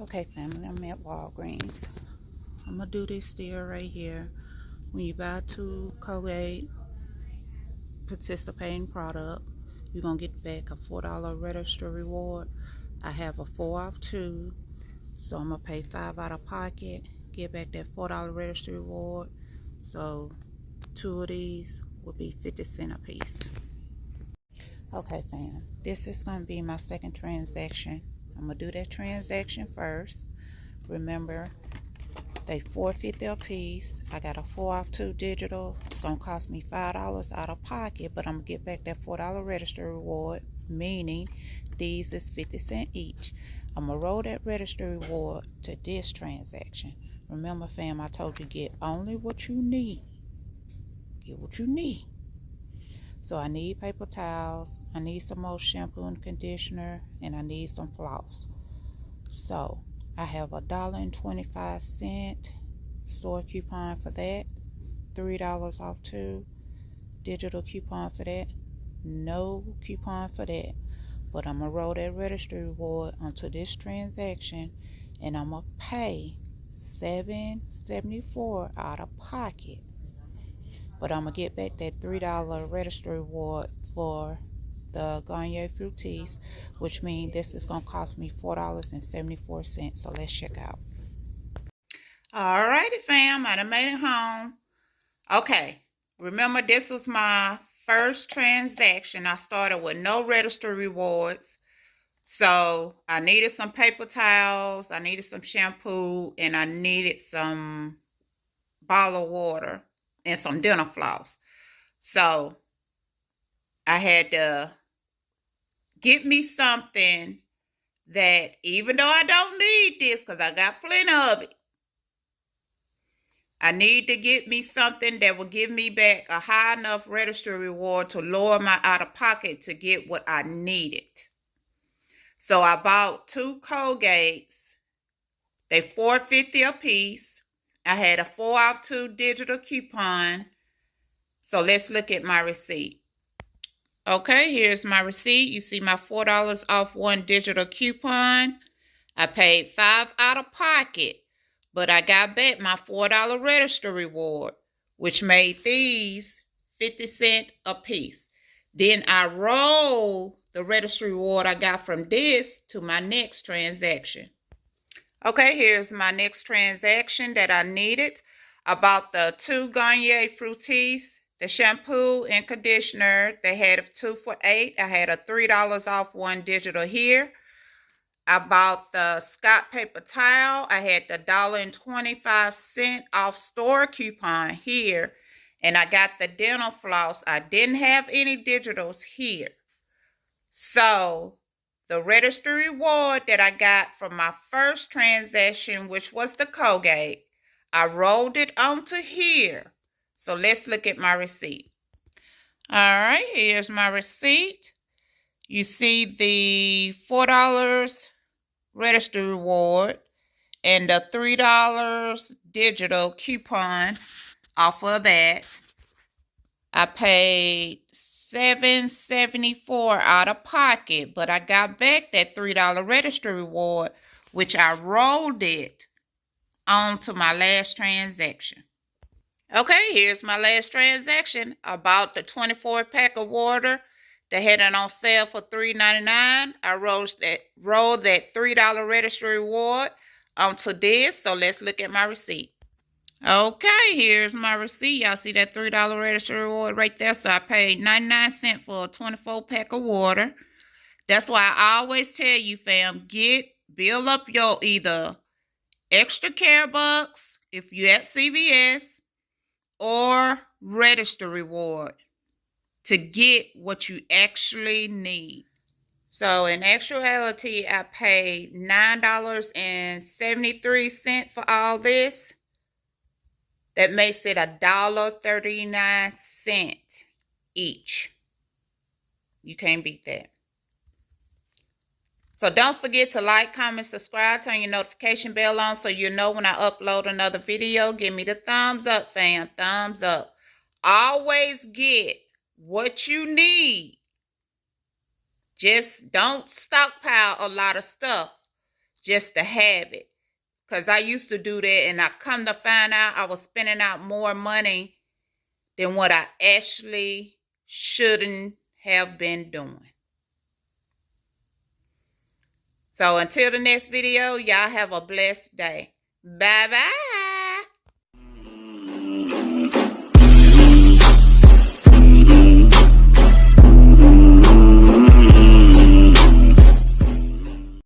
Okay, family, I'm at Walgreens. I'm gonna do this deal right here. When you buy 2 Colgate participating product, you're gonna get back a $4 register reward. I have a 4 off 2, so I'm gonna pay 5 out of pocket, get back that $4 register reward. So 2 of these will be 50 cents a piece. Okay, fam, this is gonna be my second transaction. I'm gonna do that transaction first. Remember, they $4.50 a piece. I got a 4 off 2 digital. It's gonna cost me $5 out of pocket, but I'm gonna get back that $4 register reward, meaning these is 50 cents each. I'm gonna roll that register reward to this transaction. Remember, fam, I told you get only what you need. Get what you need. So I need paper towels, I need some more shampoo and conditioner, and I need some floss. So I have $1.25 store coupon for that, $3 off 2, digital coupon for that, no coupon for that. But I'm gonna roll that registry reward onto this transaction, and I'm gonna pay $7.74 out of pocket. But I'm gonna get back that $3 registry reward for the Garnier Fructis, which means this is gonna cost me $4.74. So let's check out. Alrighty, fam, I done made it home. Okay, remember this was my first transaction. I started with no register rewards. So I needed some paper towels, I needed some shampoo, and I needed some bottled water and some dental floss. So I had to get me something that, even though I don't need this because I got plenty of it, I need to get me something that will give me back a high enough register reward to lower my out-of-pocket to get what I needed. So I bought 2 Colgates. They $4.50 a piece. I had a 4 off 2 digital coupon. So let's look at my receipt. Okay, here's my receipt. You see my $4 off 1 digital coupon. I paid 5 out of pocket, but I got back my $4 register reward, which made these 50 cents a piece. Then I roll the register reward I got from this to my next transaction. Okay, here's my next transaction that I needed. I bought the 2 Garnier Fructis, the shampoo and conditioner. They had a 2 for $8. I had a $3 off 1 digital here. I bought the Scott paper towel. I had the $1.25 off store coupon here. And I got the dental floss. I didn't have any digitals here. So the register reward that I got from my first transaction, which was the Colgate, I rolled it onto here. So let's look at my receipt. All right, here's my receipt. You see the $4 register reward and the $3 digital coupon off of that. I paid $7.74 out of pocket, but I got back that $3 register reward, which I rolled it onto my last transaction. Okay, here's my last transaction. I bought the 24-pack of water. They had it on sale for $3.99. I rolled that $3 register reward onto this. So let's look at my receipt. Okay, here's my receipt. Y'all see that $3 register reward right there? So I paid 99 cents for a 24-pack of water. That's why I always tell you, fam, build up your either extra care bucks if you're at CVS or register reward to get what you actually need. So in actuality, I paid $9.73 for all this. That makes it $1.39 each. You can't beat that. So don't forget to like, comment, subscribe, turn your notification bell on so you know when I upload another video. Give me the thumbs up, fam. Thumbs up. Always get what you need. Just don't stockpile a lot of stuff. just to have it. Because I used to do that, and I come to find out I was spending out more money than what I actually shouldn't have been doing. So until the next video, y'all have a blessed day. Bye-bye.